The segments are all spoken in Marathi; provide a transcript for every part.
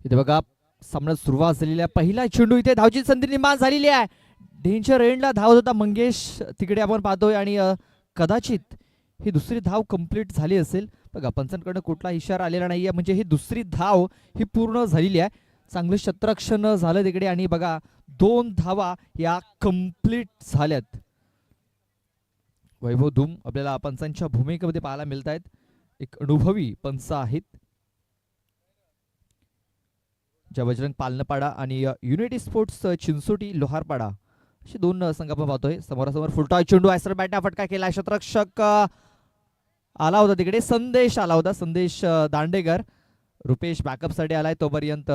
इथे बघा सामना सुरुवात झालेली आहे. पहिला चेंडू इथे धावची संधी निर्माण झालेली आहे. डेंजर एंडला धावत होता मंगेश तिकडे आपण पाहतोय आणि कदाचित ही दुसरी धाव कंप्लीट झाली असेल. बघा पंचांकडनं कुठला इशारा आलेला नाहीये, म्हणजे ही दुसरी धाव ही पूर्ण झालेली आहे. चांगलं क्षेत्ररक्षण झालं तिकडे आणि बघा 2 धावा या कंप्लीट झाल्यात. वैभव धूम आपल्याला पंचांच्या भूमिकेमध्ये पाहायला मिळत आहेत. एक अनुभवी पंच आहेत, ज्या बजरंग पालनपाडा आणि युनायटेड स्पोर्ट्स चिंचोटी लोहारपाडा असे 2 संघ आपण पाहतोय. समोरासमोर फुलटॉय चेंडू आहे, बॅटा फटका केला. क्षेत्ररक्षक आला होता तिकडे, संदेश आला होता, संदेश दांडेकर. रुपेश बॅकअप साठी आलाय. तोपर्यंत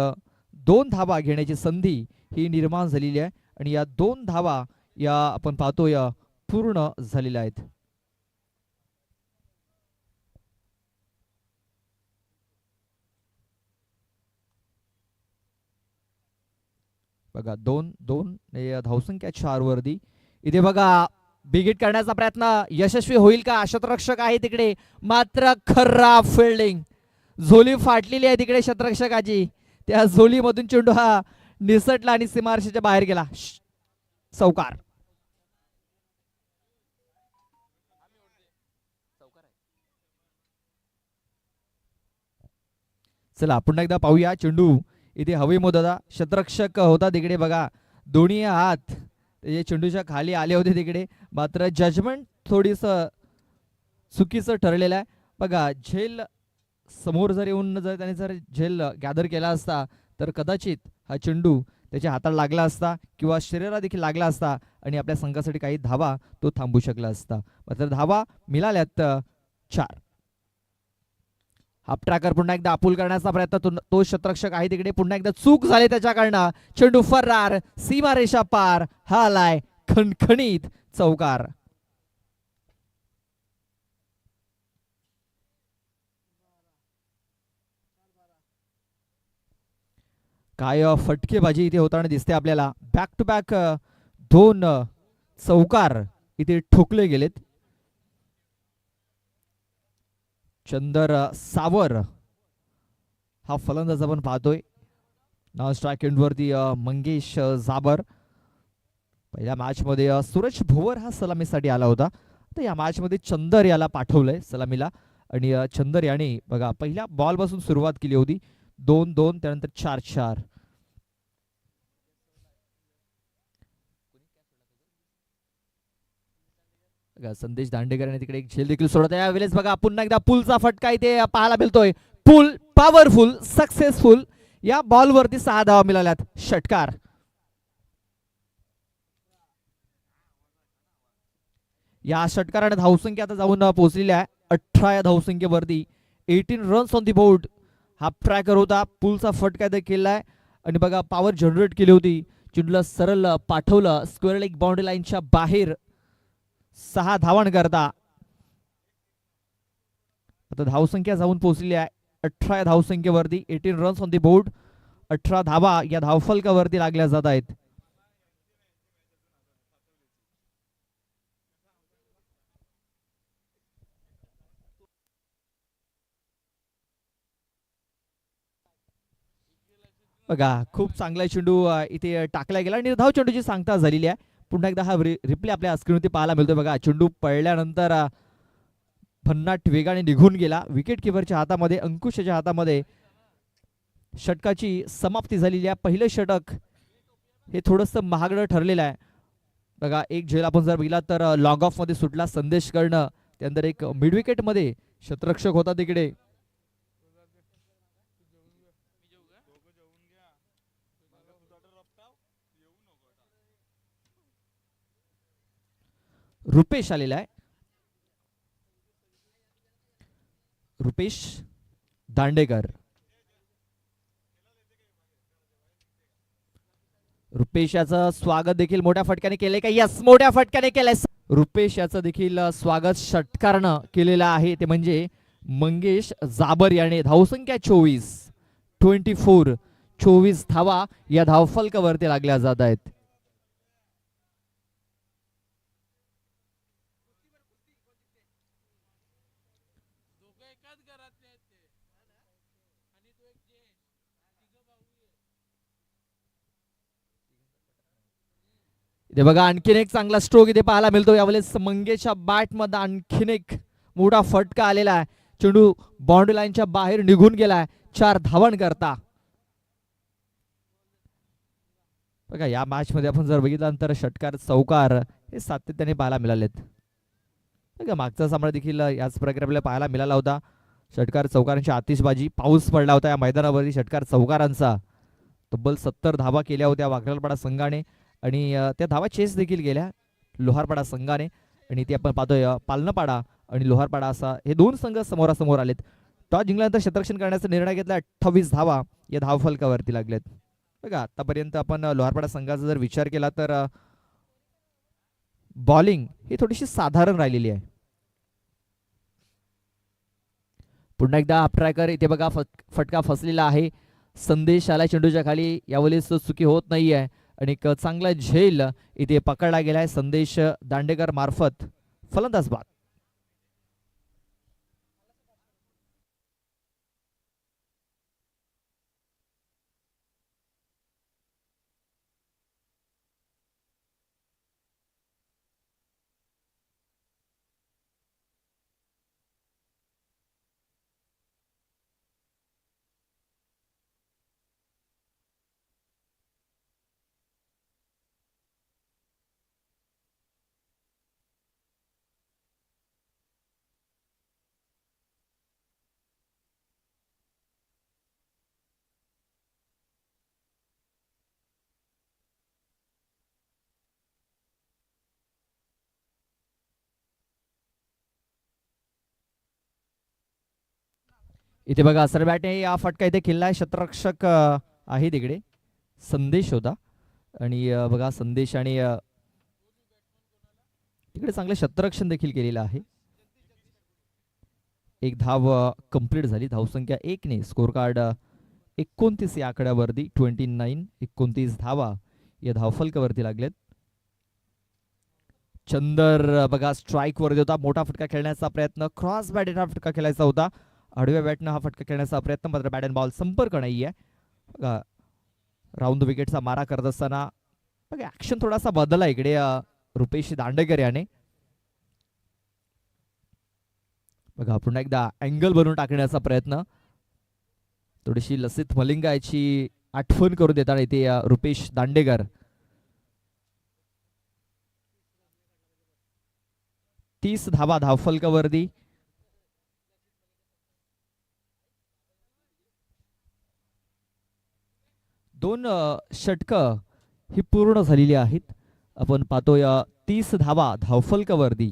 2 धावा घेण्याची संधी ही निर्माण झालेली आहे आणि या 2 धावा या आपण पाहतोय पूर्ण झालेल्या आहेत. बघा 2-2 धावसंख्या 4 वरती. इथे बघा बिगिट करण्याचा प्रयत्न यशस्वी होईल का? क्षेत्ररक्षक आहे तिकडे, मात्र खराब फिल्डिंग. झोली फाटलेली आहे तिकडे क्षेत्ररक्षकाची. त्या झोलीमधून चेंडू हा निसटला आणि सीमारेषेच्या बाहेर गेला. चौकार. चला पुन्हा एकदा पाहूया. चेंडू इथे हवेमध्ये होता, क्षेत्ररक्षक होता तिकडे. बघा दोन्ही हात त्याचे चेंडूच्या खाली आले होते तिकडे, मात्र जजमेंट थोडीस चुकीचं ठरलेलं आहे. बघा झेल समोर जर येऊन जर त्याने जर झेल गॅदर केला असता तर कदाचित हा चेंडू त्याच्या हाताला लागला असता किंवा शरीराला देखील लागला असता आणि आपल्या संघासाठी काही धावा तो थांबू शकला असता. मात्र धावा मिळाल्यात 4. हाफ ट्रॅकर पुन्हा एकदा अपूल करण्याचा प्रयत्न, तो क्षेत्ररक्षक आहे तिकडे. पुन्हा एकदा चूक झाली त्याच्याकडनं. चेंडू फरार, सीमारेषा पार. हा आलाय खणखणीत चौकार. काय फटकेबाजी इथे होताना दिसते आपल्याला. बॅक टू बॅक 2 चौकार इथे ठोकले गेलेत. चंदर सावर हा फलंदाज आपण पाहतोय. नॉन स्ट्राईक एंडवरती मंगेश जाबर. पहिल्या मॅच मध्ये सूरज भोवर हा सलामीसाठी आला होता, तर या मॅच मध्ये चंदर याला पाठवलंय सलामीला. आणि चंदर याने बघा पहिल्या बॉल पासून सुरुवात केली होती. 2-2 त्यानंतर 4-4. संदेश दांडेकर यांनी तिकडे एक झेल देखील सोडत आहे. यावेळेस बघा पुन्हा एकदा पुलचा फटका इथे पाहायला मिळतोय. पुल पॉवरफुल, सक्सेसफुल. या बॉलवरती 6 धावा मिळाल्यात. षटकार. या षटकाराने धावसंख्या आता जाऊन पोहोचलेली आहे 18 या धावसंख्येवरती. 18 रन्स ऑन दी बोर्ड. हा ट्रॅकर होता, पुलचा फटका देखील आहे आणि बघा पॉवर जनरेट केली होती. चेंडूला सरळ पाठवलं स्क्वेअर लेग बाउंड्री लाईनच्या बाहेर 6 धावांन करता. आता धावसंख्या जाऊन पोहोचलेली आहे 18 या धावसंख्येवरती. 18 रन्स ऑन दी बोर्ड. 18 धावा या धावफलकावरती लागल्या जात आहेत. बघा खूप चांगला चेंडू इथे टाकला गेला आणि धाव चेंडूची सांगता झालेली आहे. पुन्हा एकदा हा रिप्ले आपल्या स्क्रीनवरती पाहायला मिळतोय. बघा चेंडू पडल्यानंतर भन्नाट वेगाने निघून गेला. विकेट किपरच्या हातामध्ये, अंकुशच्या हातामध्ये षटकाची समाप्ती झालेली आहे. पहिलं षटक हे थोडंसं महागडं ठरलेलं आहे. बघा एक झेल आपण जर बघितला तर लॉंग ऑफ मध्ये सुटला संदेश करणं. त्यानंतर एक मिड विकेट मध्ये क्षेत्ररक्षक होता तिकडे. रुपेश आलेला आहे. रुपेश दांडेकर. रुपेश याचं स्वागत देखील मोठ्या फटक्याने केले का? यस, मोठ्या फटक्याने केलंय. रुपेश याचं देखील स्वागत षटकारनं केलेलं आहे, ते म्हणजे मंगेश जाबर याने. धावसंख्या 24 धावा या धावफलकावरती लागल्या जात आहेत. ते बघा आणखीन एक चांगला स्ट्रोक इथे पाहायला मिळतो यावेळेस मंगेशच्या बॅट मध्ये आणखीन एक मोठा फटका आलेला आहे. चेंडू बाउंड्री लाईनच्या बाहेर निघून गेलाय 4 धावन करता. बघा या मॅच मध्ये आपण जर बघितलं तर षटकार चौकार हे सातत्याने पाहायला मिळालेत. बघा मागचा सामना देखील याच प्रकारे आपल्याला पाहायला मिळाला होता. षटकार चौकारांची आतिषबाजी, पाऊस पडला होता या मैदानावरती षटकार चौकारांचा. तब्बल 70 धावा केल्या होत्या वाघरालपाडा संघाने आणि त्या धावा चेस देखील गेल्या लोहारपाडा संघाने. आणि ते आपण पाहतोय पालनपाडा आणि लोहारपाडा असा हे दोन संघ समोरासमोर आलेत. टॉस जिंकल्यानंतर क्षेत्ररक्षण करण्याचा निर्णय घेतला. 28 धावा या धावफलकावरती लागलेत. बघा आतापर्यंत आपण लोहारपाडा संघाचा जर विचार केला तर बॉलिंग ही थोडीशी साधारण राहिलेली आहे. पुन्हा एकदा हाफ ट्रॅकर इथे बघा फटका फसलेला आहे. संदेश आला चेंडूच्या खाली, यावेळेस चुकी होत नाहीये आणि एक चांगला झेल इथे पकडला गेलाय संदेश दांडेकर मार्फत. फलंदाज बाद. इथे बघा सरबॅटने या फटका इथे खेळलाय. क्षेत्ररक्षक आहे तिकडे संदेश होता आणि बघा संदेश आणि तिकडे चांगले क्षेत्ररक्षण देखील केलेलं आहे. एक धाव कंप्लीट झाली. धावसंख्या 1 ने स्कोर कार्ड 29 या आकड्यावरती 29 29 धावा या धावफलकावरती लागलेत. चंदर बघा स्ट्राईक वरती होता. मोठा फटका खेळण्याचा प्रयत्न, क्रॉस बॅट हा फटका खेळायचा होता. आडव्या बॅटनं हा फटका खेळण्याचा प्रयत्न, मात्र बॅट अँड बॉल संपर्क नाहीये. बघा राऊंड विकेटचा मारा करत असताना बघा ऍक्शन थोडासा बदलला इकडे रुपेश दांडेकर याने. बघा पुन्हा एकदा अँगल बनवून टाकण्याचा प्रयत्न, थोडीशी लसित मलिंगा याची आठवण करून देताना इथे रुपेश दांडेकर. 30 धावा धावफलकावरती. दोन षटकं ही पूर्ण झालेली आहेत. आपण पाहतोय 30 धावा धावफलकावरती.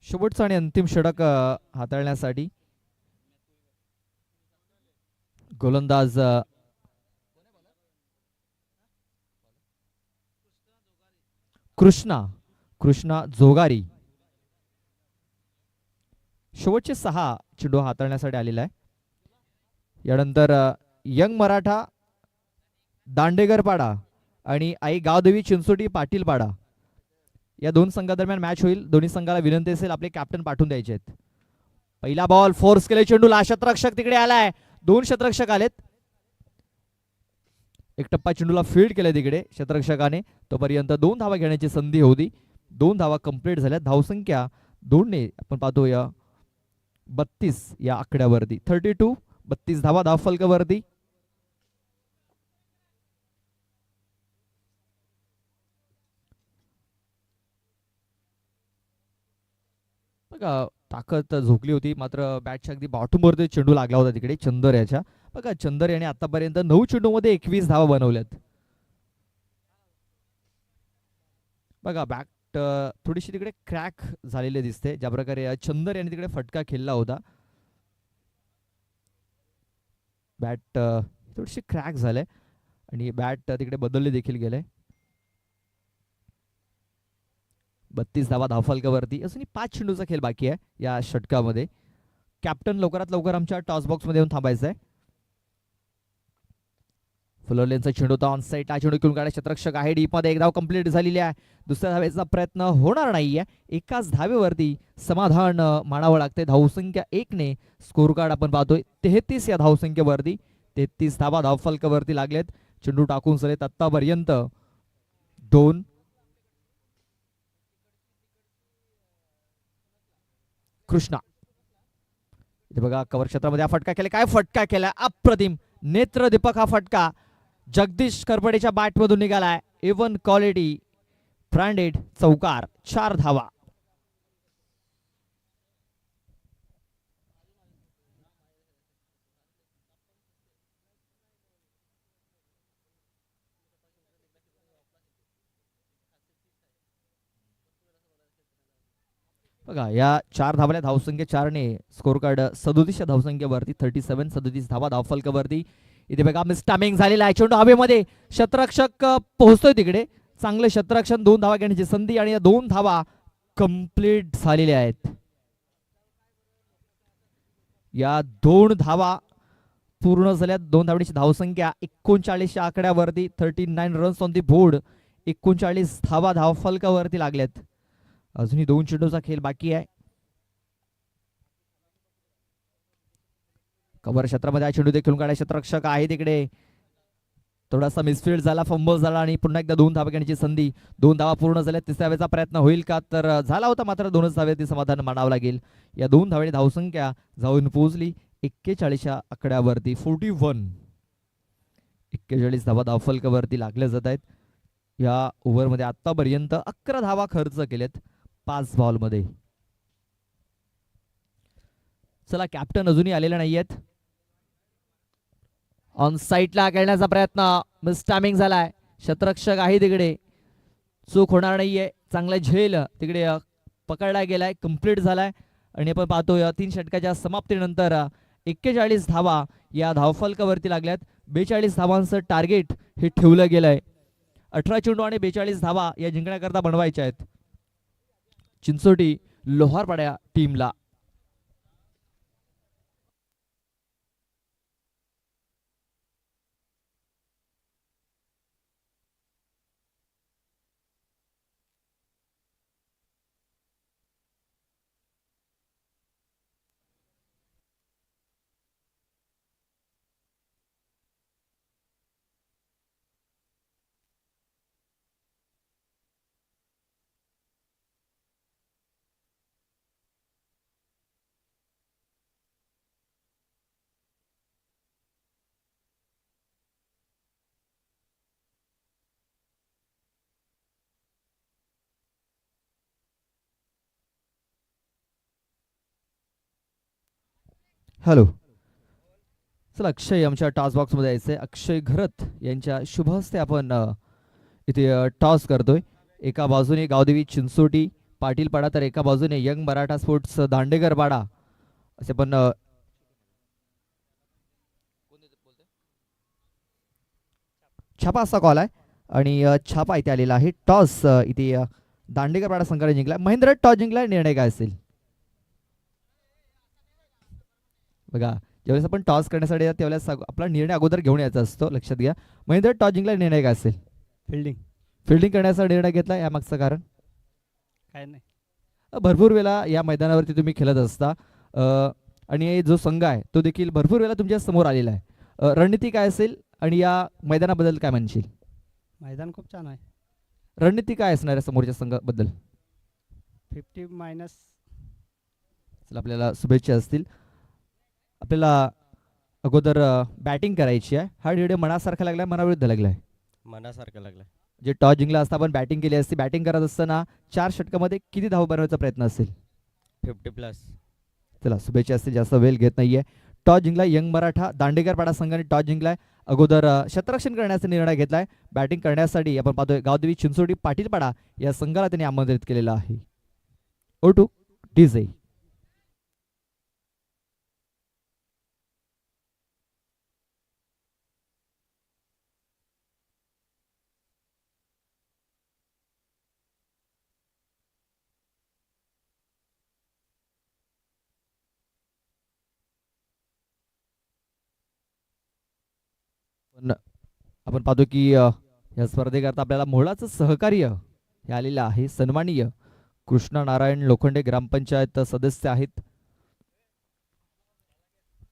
शेवटचा आणि अंतिम षटक हाताळण्यासाठी गोलंदाज कृष्णा जोगारी शेवटचे 6 चेंडू हाताळण्यासाठी आलेला आहे. यानंतर यंग मराठा दांडेगर पाडा आणि आई गावदेवी चिंचोटी पाटील पाडा या दोन संघादरम्यान मॅच होईल. दोन्ही संघाला विनंती असेल आपले कॅप्टन पाठवून द्यायचे आहेत. पहिला बॉल फोर्स केले चेंडूला, क्षेत्ररक्षक तिकडे आलाय. 2 क्षेत्ररक्षक आलेत. एक टप्पा चेंडूला फील्ड केले तिकडे क्षेत्ररक्षकाने. तोपर्यंत 2 धावा घेण्याची संधी होती. 2 धावा कंप्लीट झाल्या. धावसंख्या 2 ने आपण पाहतोय 32 या आकड्यावरती. 32 32 धावा धावफलकावरती. बघा ताकद झोकली होती, मात्र बॅटच्या अगदी बॉटमवरती चेंडू लागला होता तिकडे चंदर याच्या. बघा चंदर याने आतापर्यंत 9 चेंडूमध्ये 21 धावा बनवल्यात. बघा बॅट थोडीशी तिकडे क्रॅक झालेली दिसते, ज्या प्रकारे चंदर यांनी तिकडे फटका खेळला होता. बॅट थोडीशी क्रॅक झाले आणि बॅट तिकडे बदलले देखील गेले. 32 धावा धावफलकावरती. अजूनही 5 चेंडूचा खेळ बाकी आहे या षटकामध्ये. कॅप्टन लवकरात लवकर आमच्या टॉस बॉक्स मध्ये येऊन थांबायचं आहे. फुलरलेनचा चेंडू होता ऑन साईडला, चेंडू घेऊन काढा क्षेत्ररक्षक आहे डीप मध्ये. एक धाव कंप्लीट झालेली आहे. दुसऱ्या धावेचा प्रयत्न होणार नाहीये. एकाच धावेवरती समाधान मानावं लागते. धावसंख्या 1 ने स्कोर कार्ड आपण पाहतोय 33 या धावसंख्येवरती. 33 धावा धावफलकावरती लागलेत. चेंडू टाकून झालेत आतापर्यंत 2. कृष्णा इथे बघा कव्हर क्षेत्रामध्ये हा फटका केला. काय फटका केला, अप्रतिम नेत्रदीपक हा फटका जगदीश करपडेच्या बॅट मधून निघालाय. इव्हन क्वालिटी ब्रँडेड चौकार. 4 धावा. बघा या 4 धावल्या धावसंख्या 4 ने स्कोर कार्ड 37 धावसंख्येवरती. 37 धावा धावफलकावरती. इथे बघा मिस टायमिंग झालेला आहे. चेंडू हवेमध्ये, क्षेत्ररक्षक पोहोचतोय तिकडे. चांगले क्षेत्ररक्षण, 2 धावा घेण्याची संधी आणि या 2 धावा कंप्लीट झालेल्या आहेत. या 2 धावा पूर्ण झाल्या. 2 धावण्याची धावसंख्या 39 च्या आकड्यावरती. 39 रन्स ऑन दी बोर्ड. 39 धावा धावफलकावरती लागल्यात. अजूनही 2 चेंडूचा खेळ बाकी आहे. कव्हर क्षेत्रामध्ये हा चेंडू देखील काढा. क्षेत्ररक्षक आहे तिकडे. थोडासा मिसफील्ड झाला, फंबल झाला आणि पुन्हा एकदा 2 धावा घेण्याची संधी. 2 धावा पूर्ण झाल्या. तिसऱ्या धावेचा प्रयत्न होईल का, तर झाला होता, मात्र 2च धावेत समाधान मानावं लागेल. या 2 धावेची धावसंख्या जाऊन पोहोचली 41 आकड्यावरती. 41 41 धावा धावफलकावरती लागल्या जात आहेत. या ओव्हरमध्ये आतापर्यंत 11 धावा खर्च केलेत 5 बॉलमध्ये. चला कॅप्टन अजूनही आलेले नाहीयेत. ऑन साईडला खेळण्याचा प्रयत्न, मिस टायमिंग झालाय. क्षेत्ररक्षक आहे तिकडे, चूक होणार नाहीये. चांगला झेल तिकडे पकडला गेलाय, कंप्लीट झालाय. आणि आपण पाहतोय 3 षटकाच्या समाप्तीनंतर 41 धावा या धावफलकावरती लागल्यात. 42 धावांचं टार्गेट हे ठेवलं गेलंय. 18 चेंडू आणि 42 धावा या जिंकण्याकरता बनवायच्या आहेत चिंचोटी लोहारपाड्या टीमला. हॅलो, चला अक्षय आमच्या टॉस बॉक्स मध्ये यायचंय. अक्षय घरत यांच्या शुभ हस्ते आपण इथे टॉस करतोय. एका बाजूने गावदेवी चिंचोटी पाटीलपाडा, तर एका बाजूने यंग मराठा स्पोर्ट्स दांडेकर पाडा असे पण छापा असा कॉल आहे. आणि छापा इथे आलेला आहे. टॉस इथे दांडेकर पाडा संघाने जिंकला. महेंद्र टॉस जिंकला. निर्णय काय असेल बघा. ज्यावेळेस आपण टॉस करण्यासाठी त्यावेळेस आपला निर्णय अगोदर घेऊन यायचा असतो, लक्षात घ्या. महेंद्र टॉस जिंकला. निर्णय काय असेल? फिल्डिंग. फिल्डिंग करण्याचा निर्णय घेतला. यामागचं कारण काय नाही, भरपूर वेळा या मैदानावरती तुम्ही खेळत असता आणि जो संघ आहे तो देखील भरपूर वेळा तुमच्या समोर आलेला आहे. रणनीती काय असेल आणि या मैदानाबद्दल काय म्हणशील? मैदान खूप छान आहे. रणनीती काय असणार आहे समोरच्या संघाबद्दल? 50-. चला आपल्याला शुभेच्छा असतील. आपल्याला अगोदर बॅटिंग करायची आहे. हा निर्णय मनासारखा लागलाय, मनाविरुद्ध लागलाय? मनासारखं लागलं. जे टॉस जिंकला असता आपण बॅटिंग केली असती. बॅटिंग करत असताना 4 षटकामध्ये किती धाव बनवायचा प्रयत्न असेल? 50+. चला शुभेच्छा असतील, जास्त वेळ घेत नाहीये. टॉस जिंकला यंग मराठा दांडेकर पाडा संघाने टॉस जिंकलाय. अगोदर क्षेत्ररक्षण करण्याचा निर्णय घेतलाय. बॅटिंग करण्यासाठी आपण पाहतोय गावदेवी चिंचोडी पाटीलपाडा या संघाला त्यांनी आमंत्रित केलेलं आहे. O two DJ. आपण पाहतो की या स्पर्धेकरता आपल्याला मोलाचं सहकार्य हे आलेलं आहे. सन्माननीय कृष्णा नारायण लोखंडे ग्रामपंचायत सदस्य आहेत.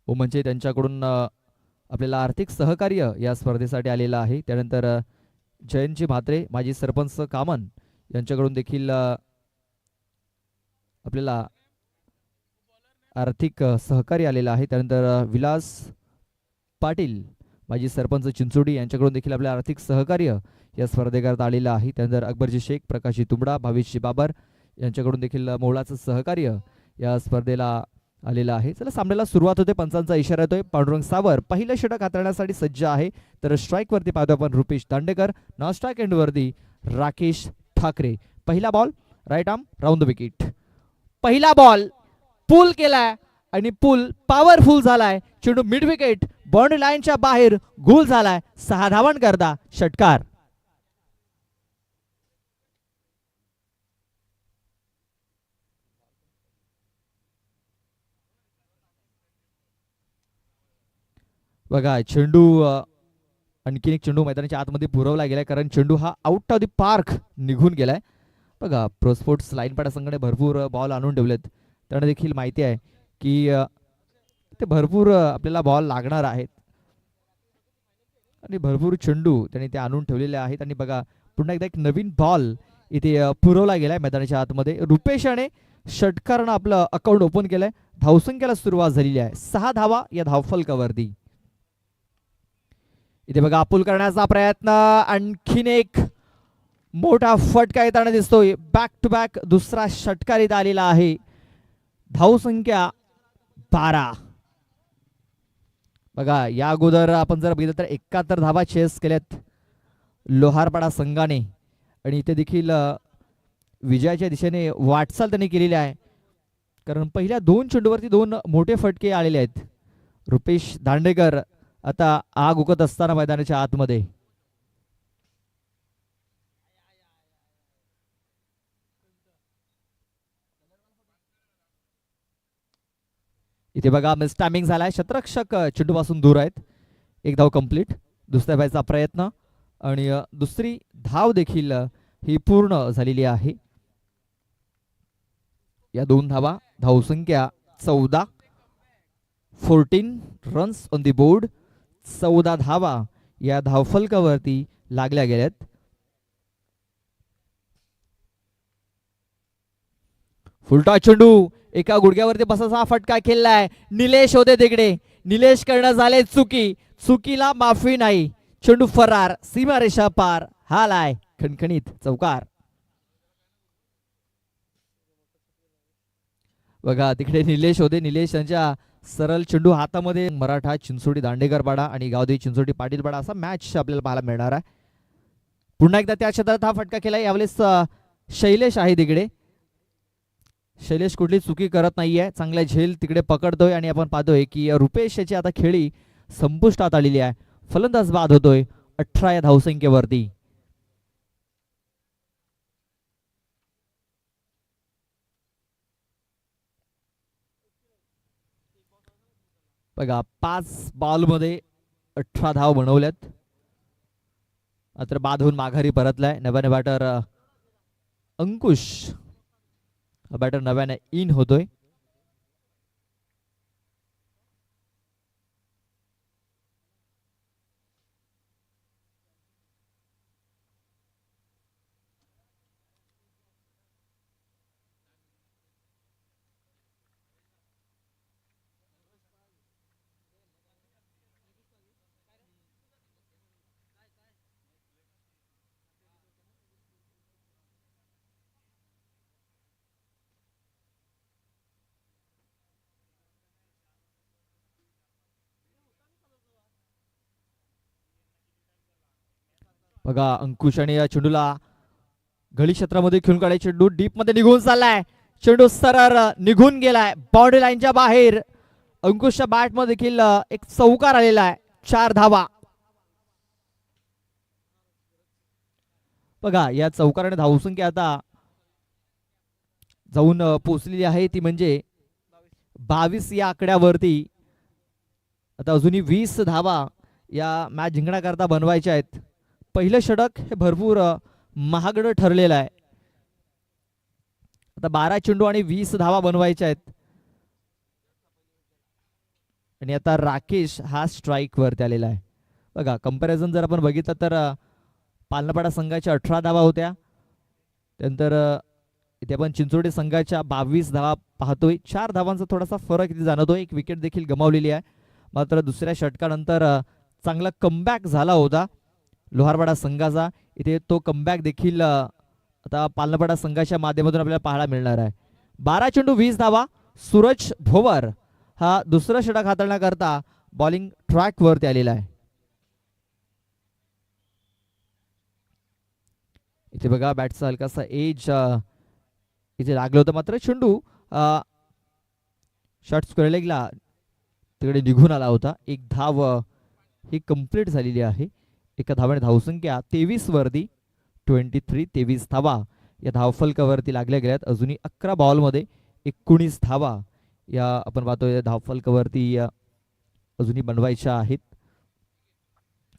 म्हणजे त्यांच्याकडून आपल्याला आर्थिक सहकार्य या स्पर्धेसाठी आलेलं आहे. त्यानंतर जयंतजी म्हात्रे माजी सरपंच कामन यांच्याकडून देखील आपल्याला आर्थिक सहकार्य आलेलं आहे. त्यानंतर विलास पाटील माजी सरपंच चिंचोडी यांच्याकडून देखील आपल्या आर्थिक सहकार्य या स्पर्धेकरता आलेलं आहे. त्यानंतर अकबरजी शेख, प्रकाशजी तुंबडा, भावेशजी बाबर यांच्याकडून देखील मोलाचं सहकार्य या स्पर्धेला आलेलं आहे. चला सामन्याला सुरुवात होते. पंचांचा इशारा येतोय. पांडुरंग सावर पहिलं षटक हाताळण्यासाठी सज्ज आहे. तर स्ट्राईक वरती पाहतो आपण Rupesh Dandekar. Non strike end वरती राकेश ठाकरे. पहिला ball right arm round the wicket. पहिला बॉल पुल केलाय आणि पुल पॉवरफुल झालाय. चेंडू मिड विकेट बाउंड्री लाईनच्या बाहेर गोल झालाय. 6 धावांन करता षटकार. बघा चेंडू आणखीन एक चेंडू मैदानाच्या आतमध्ये पुरवला गेलाय कारण चेंडू हा आउट ऑफ द पार्क निघून गेलाय. बघा प्रो स्पोर्ट्स लाईनपाडा संघाने भरपूर बॉल आणून ठेवलेत. त्यांना देखील माहिती आहे की ते भरपूर आपल्याला बॉल लागणार आहेत आणि भरपूर चेंडू त्यांनी ते आणून ठेवलेले आहेत. आणि बघा पुन्हा एकदा एक नवीन बॉल इथे पुरवला गेलाय मैदानाच्या आतमध्ये. रुपेशाने षटकारानं आपलं अकाउंट ओपन केलंय. धावसंख्येला सुरुवात झालेली आहे. 6 धावा या धावफलकावरती. इथे बघा अपुल करण्याचा प्रयत्न. आणखीन एक मोठा फटका येताना दिसतोय. बॅक टू बॅक दुसरा षटकार इथं आलेला आहे. धावसंख्या 12. बघा या अगोदर आपण जर बघितलं तर 71 धावा चेस केल्यात लोहारपाडा संघाने आणि इथे देखील विजयाच्या दिशेने वाटचाल त्यांनी केलेली आहे कारण पहिल्या 2 चेंडूवरती 2 मोठे फटके आलेले आहेत. रुपेश दांडेकर आता आग उकत असताना मैदानाच्या आतमध्ये. इथे बघा मिस टायमिंग झालाय. क्षेत्ररक्षक चेंडूपासून दूर आहेत. एक धाव कंप्लीट. दुसऱ्या धावाचा प्रयत्न आणि दुसरी धाव देखील ही पूर्ण झालेली आहे. या 2 धावा धावसंख्या 14. 14 रन्स ऑन दी बोर्ड. 14 धावा या धावफलकावरती लागल्या गेल्यात. फुलटा चेंडू एका गुडघ्यावरती बसाचा फटका खेळलाय. निलेश होते तिकडे. निलेश करणं झाले चुकी. चुकीला माफी नाही. चेंडू फरार. सीमारेषा पार. हालाय खणखणीत चौकार. बघा तिकडे निलेश होते. निलेश यांच्या सरळ चेंडू हातामध्ये. मराठा चिंचोडी दांडेकरपाडा आणि गावदेवी चिंचोडी पाटीलपाडा असा मॅच आपल्याला पाहायला मिळणार आहे. पुन्हा एकदा त्या क्षेत्रात हा फटका केला. यावेळेस शैलेश आहे तिकडे. शैलेश कुठली चुकी करत नाहीये. चांगल्या झेल तिकडे पकडतोय आणि आपण पाहतोय की रुपेश याची आता खेळी संपुष्टात आलेली आहे. फलंदाज बाद होतोय 18 या धावसंख्येवरती. बघा 5 बॉलमध्ये 18 धाव बनवल्यात. मात्र बाद होऊन माघारी परतलाय. नव्याने बॅटर अंकुश बॅटर नव्याने इन होतोय. बघा अंकुश आणि या चेंडूला गळी क्षेत्रामध्ये खेळून काढाय. चेंडू डीप मध्ये निघून चाललाय. चेंडू सरळ निघून गेलाय बाउंड्री लाईनच्या बाहेर. अंकुशच्या बॅट मध्ये देखील एक चौकार आलेला आहे. 4 धावा. बघा या चौकाराने धावसंख्या आता जाऊन पोहोचलेली आहे ती म्हणजे 22 या आकड्यावरती. आता अजूनही 20 धावा या मॅच जिंकण्याकरता बनवायच्या आहेत. पहिलं षटक हे भरपूर महागडं ठरलेलं आहे. आता 12 चेंडू आणि 20 धावा बनवायच्या आहेत. आणि आता राकेश हा स्ट्राईक वरती आलेला आहे. बघा कंपॅरिझन जर आपण बघितलं तर पालनपाडा संघाच्या 18 धावा होत्या. त्यानंतर इथे आपण चिंचोडी संघाच्या 22 धावा पाहतोय. 4 धावांचा थोडासा फरक इथे जाणवतोय. एक विकेट देखील गमावलेली आहे. मात्र दुसऱ्या षटकानंतर चांगला कमबॅक झाला होता लोहारवाडा संघाचा. इथे तो कमबॅक देखील आता पालनपाडा संघाच्या माध्यमातून आपल्याला पाहायला मिळणार आहे. 12 चेंडू 20 धावा. सूरज भोवर हा दुसरं षटक हाताळण्याकरता बॉलिंग ट्रॅक वरती आलेला आहे. इथे बघा बॅटचा हलकासा एज इथे लागलं होतं. मात्र चेंडू शॉर्ट स्क्वेअर लेगला तिकडे निघून आला होता. एक धाव ही कंप्लीट झालेली आहे. एका धावाने धावसंख्या 23 वरती 23 धावा या धावफलकावरती लागल्या गेल्यात. अजूनही 11 बॉलमध्ये 19 धावा या आपण पाहतोय धावफलकावरती अजूनही बनवायच्या आहेत.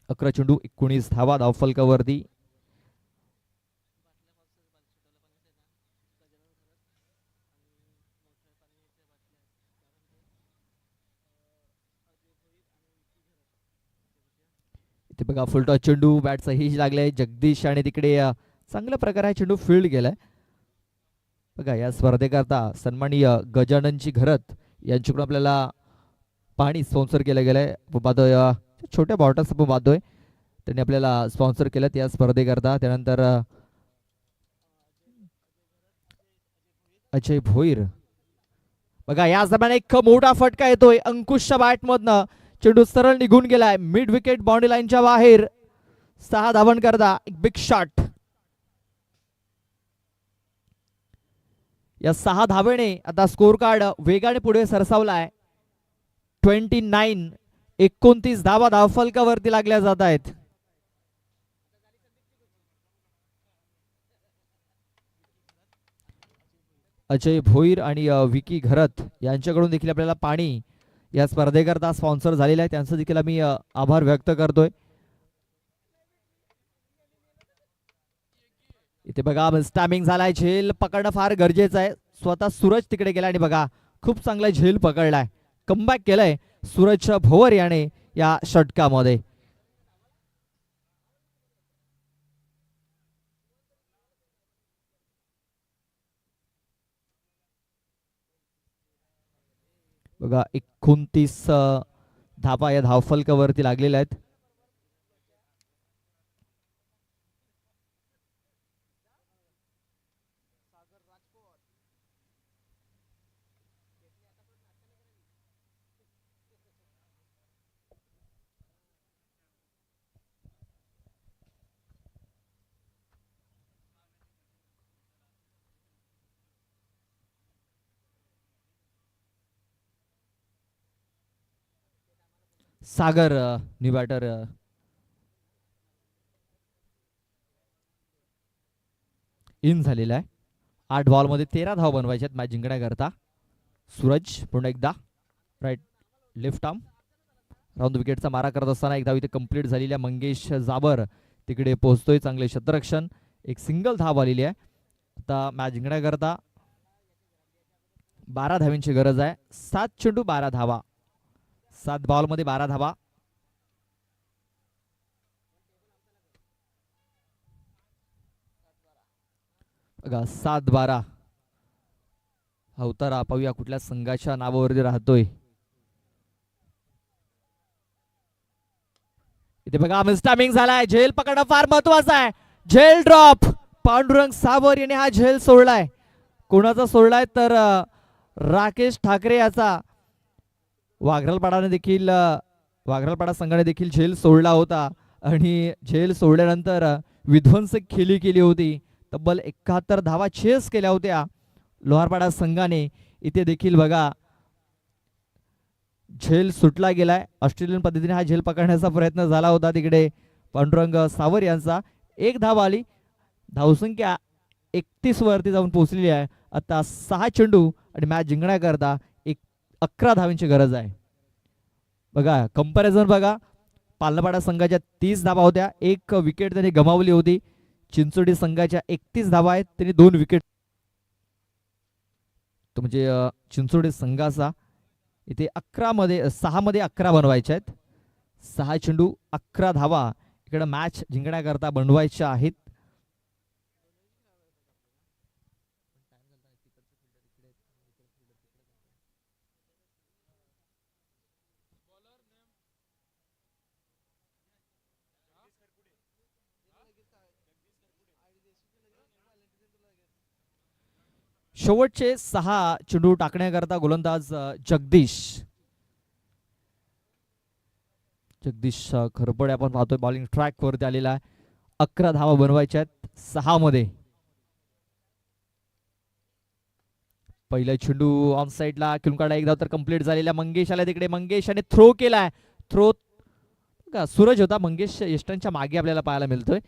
11 चेंडू 19 धावा धावफलकावरती. इथे बघा फुलटॉस चेंडू बॅटचा हिज लागलाय. जगदीश आणि तिकडे चांगल्या प्रकारे हा चेंडू फील्ड गेलाय. बघा या स्पर्धेकरता सन्माननीय गजाननजी घरत यांच्याकडून आपल्याला पाणी स्पॉन्सर केलं गेलंय. पाहतोय छोट्या बॉटल्स आपण पाहतोय त्यांनी आपल्याला स्पॉन्सर केलं या स्पर्धेकरता. त्यानंतर अजय भोईर. बघा या दरम्यान एक मोठा फटका येतोय अंकुशच्या बॅटमधनं. चेंडू सरळ निघून गेलाय मिड विकेट बाउंड्री लाईनच्या बाहेर. 6 धावांकरता एक बिग शॉट. या 6 धावेने आता स्कोर कार्ड वेगाने पुढे सरसावलाय. 29 धावा धावफलकावरती लागल्या जात आहेत. अजय भोईर आणि विकी घरत यांच्याकडून देखील आपल्याला पाणी या स्पर्धेकरता स्पॉन्सर झालेला आहे. त्यांचं देखील आम्ही आभार व्यक्त करतोय. इथे बघा स्टॅमिंग झालाय. झेल पकडणं फार गरजेचं आहे. स्वतः सूरज तिकडे गेला आणि बघा खूप चांगला झेल पकडलाय. कमबॅक केलंय सूरज भोवर याने या षटकामध्ये. बघा 29 धावा या धावफलकावरती लागलेल्या आहेत. सागर न्यू बॅटर इन झालेला आहे. 8 बॉलमध्ये 13 धावा बनवायच्या आहेत मॅच जिंकण्याकरता. सूरज पुन्हा एकदा राईट लेफ्ट आर्म राऊंड विकेटचा मारा करत असताना एक धाव इथे कंप्लीट झालेली आहे. मंगेश जाबर तिकडे पोहोचतोय. चांगले क्षेत्ररक्षण. एक सिंगल धाव आलेली आहे. आता मॅच जिंकण्याकरता 12 धावांची गरज आहे. 7 चेंडू 12 धावा. 7 बॉलमध्ये 12 धावा. बघा 7-12 हा उतारा पाहूया कुठल्या संघाच्या नावावरती राहतोय. इथे बघा मिस्टामिंग झालाय. झेल पकडणं फार महत्वाचं आहे. झेल ड्रॉप. पांडुरंग सावर याने हा झेल सोडलाय. कोणाचा सोडलाय तर राकेश ठाकरे याचा. वाघरलपाडाने देखील वाघरलपाडा संघाने देखील झेल सोडला होता आणि झेल सोडल्यानंतर विध्वंसक खेळी केली होती. तब्बल 71 धावा चेस केल्या होत्या लोहारपाडा संघाने. इथे देखील बघा झेल सुटला गेलाय. ऑस्ट्रेलियन पद्धतीने हा झेल पकडण्याचा प्रयत्न झाला होता तिकडे पांडुरंग सावर यांचा. एक धाव आली. धावसंख्या 31 वरती जाऊन पोहोचलेली आहे. आता 6 चेंडू आणि मॅच जिंकण्याकरता 11 धावांची गरज आहे. बघा कंपॅरिझन बघा, पालनपाडा संघाच्या 30 धावा होत्या, एक विकेट त्यांनी गमावली होती. चिंचोडी संघाच्या 31 धावा आहेत, त्यांनी 2 विकेट. तो म्हणजे चिंचोडी संघाचा इथे 6 मध्ये 11 बनवायचे आहेत. 6 चेंडू 11 धावा इकडे मॅच जिंकण्याकरता बनवायच्या आहेत. शेवटचे 6 चेंडू टाकण्याकरता गोलंदाज जगदीश खरपडे आपण पाहतोय बॉलिंग ट्रॅक वरती आलेला आहे. 11 धावा बनवायच्या आहेत 6 मध्ये. पहिला चेंडू ऑन साइडला किंकाडा एक धाव तर कंप्लीट झालेला. मंगेश आला तिकडे, मंगेशने थ्रो केलाय. थ्रो सूरज होता, मंगेश यष्टांच्या मागे आपल्याला पाहायला मिळतोय.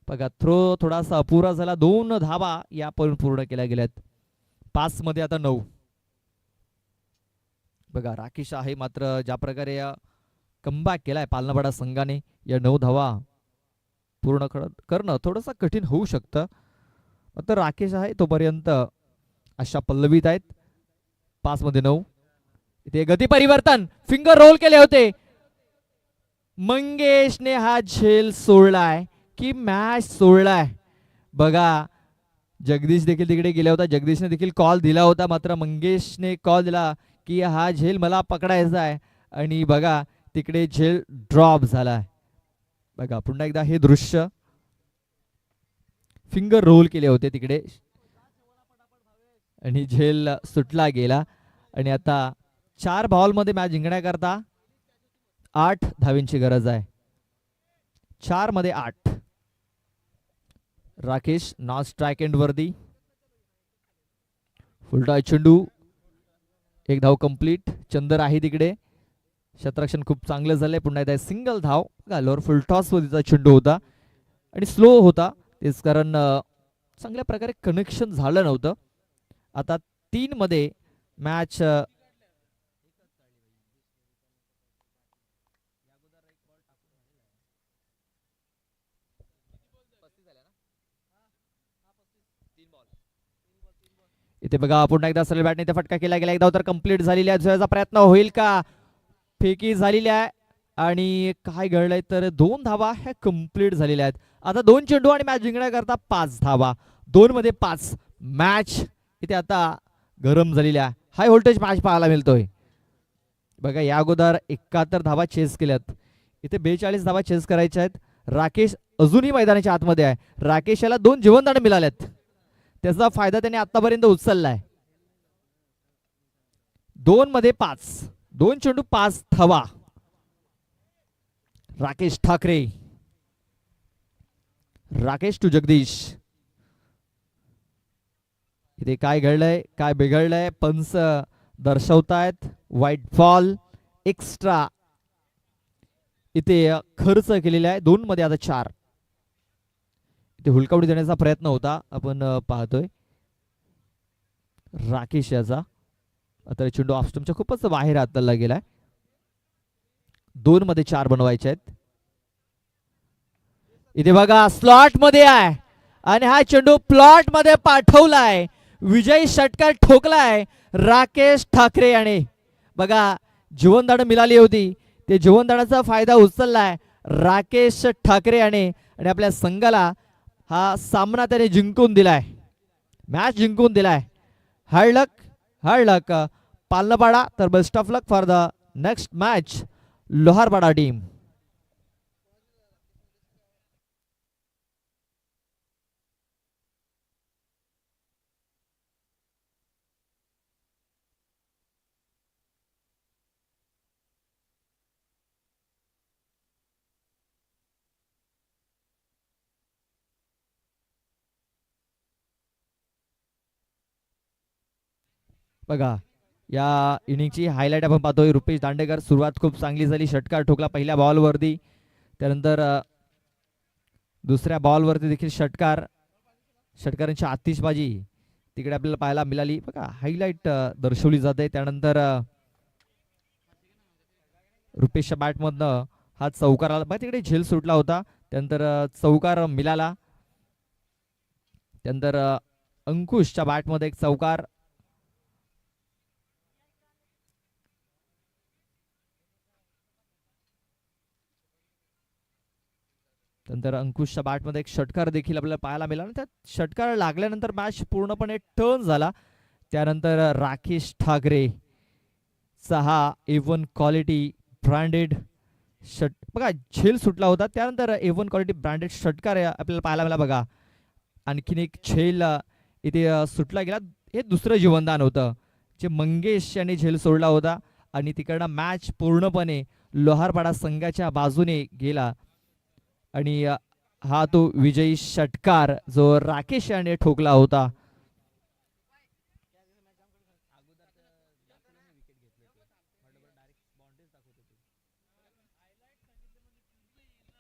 बघा थ्रो थोडासा अपुरा झाला. 2 धावा या पूर्ण केल्या गेल्यात. 5 मध्ये आता 9. बघा राकेश आहे मात्र ज्या प्रकारे कमबॅक केलाय पालनापाडा संघाने, या 9 धावा पूर्ण करणं थोडंसं कठीण होऊ शकतं. मात्र राकेश आहे तोपर्यंत अशा पल्लवीत आहेत. 5 मध्ये 9. इथे गती परिवर्तन, फिंगर रोल केले होते. मंगेशने हा झेल सोडलाय की मॅच सोडलाय. बघा जगदीश देखील तिकडे गेला होता, जगदीशने देखील कॉल दिला होता, मात्र मंगेशने कॉल दिला की हा झेल मला पकडायचा आहे. आणि बघा तिकडे झेल ड्रॉप झालाय. बघा पुन्हा एकदा हे दृश्य, फिंगर रोल केले होते तिकडे आणि झेल सुटला गेला. आणि आता 4 बॉलमध्ये मॅच जिंकण्याकरता 8 धावींची गरज आहे. 4 मध्ये 8. राकेश नॉन स्ट्राइक एंड वरती, फुलटॉस चेंडू, एक धाव कंप्लीट. चंदर आहे तिकडे, क्षेत्ररक्षण खूप चांगलं झालंय. पुन्हा एकदा सिंगल धाव. लोअर फुलटॉस वरतीचा चेंडू होता आणि स्लो होता, तेच कारण चांगल्या प्रकारे कनेक्शन झालं नव्हतं. आता 3 मध्ये मॅच इथे बघा पुन्हा एकदा सरळ बॅटने फटका केला गेला. एक धाव तर कंप्लीट झालेली आहे. झोयाचा प्रयत्न होईल का? फेकी झालेली आहे आणि काय घडलंय तर 2 धावा ह्या कंप्लीट झालेल्या आहेत. आता 2 चेंडू आणि मॅच जिंकण्याकरता 5 धावा. 2 मध्ये 5. मॅच इथे आता गरम झालेली आहे. हाय व्होल्टेज मॅच पाहायला मिळतोय. बघा या अगोदर 71 धावा चेस केल्यात, इथे 42 धावा चेस करायच्या आहेत. राकेश अजूनही मैदानाच्या आतमध्ये आहे. राकेश याला 2 जीवनदान मिळालेत, त्याचा फायदा त्याने आतापर्यंत उचललाय. 2 मध्ये 5. 2 चेंडू 5 धावा. राकेश ठाकरे, राकेश टू जगदीश. इथे काय घडलंय, काय बिघडलंय? पंच दर्शवतायत व्हाईट बॉल एक्स्ट्रा इथे खर्च केलेला आहे. 2 मध्ये आता 4. इथे हुलकावडी देण्याचा प्रयत्न होता, आपण पाहतोय राकेश याचा. आता चेंडू ऑफस्टमच्या खूपच बाहेर हाताळला गेलाय. 2 मध्ये 4 बनवायचे आहेत. इथे बघा स्लॉट मध्ये आहे आणि हा चेंडू प्लॉट मध्ये पाठवलाय. विजयी षटकार ठोकलाय राकेश ठाकरे याने. बघा जीवनदान मिळाली होती, ते जीवनदानाचा फायदा उचललाय राकेश ठाकरे याने आणि आपल्या संघाला हा सामना त्याने जिंकून दिलाय, मॅच जिंकून दिलाय. Hard luck, hard luck Palanpada. तर best of luck for the next match Loharpada team. बघा या इनिंगची हायलाईट आपण पाहतोय. रुपेश दांडेकर सुरुवात खूप चांगली झाली. षटकार ठोकला पहिल्या बॉलवरती. त्यानंतर दुसऱ्या बॉलवरती देखील षटकारांची आतिषबाजी तिकडे आपल्याला पाहायला मिळाली. बघा हायलाईट दर्शवली जाते. त्यानंतर रुपेशच्या बॅटमधनं हा चौकार आला. बघा तिकडे झेल सुटला होता. त्यानंतर चौकार मिळाला. त्यानंतर अंकुशच्या बॅटमध्ये एक चौकार. त्यानंतर अंकुशच्या बॅटमध्ये एक षटकार देखील आपल्याला पाहायला मिळाला. त्या षटकार लागल्यानंतर मॅच पूर्णपणे टर्न झाला. त्यानंतर राकेश ठाकरे हा A1 क्वालिटी ब्रँडेड बघा झेल सुटला होता. त्यानंतर A1 क्वालिटी ब्रँडेड षटकार आपल्याला पाहायला मिळाला. बघा आणखीन एक झेल इथे सुटला गेला. हे दुसरं जीवनदान होतं जे मंगेश यांनी झेल सोडला होता आणि तिकडनं मॅच पूर्णपणे लोहारपाडा संघाच्या बाजूने गेला. आणि हा तो विजयी षटकार जो राकेश याने ठोकला होता.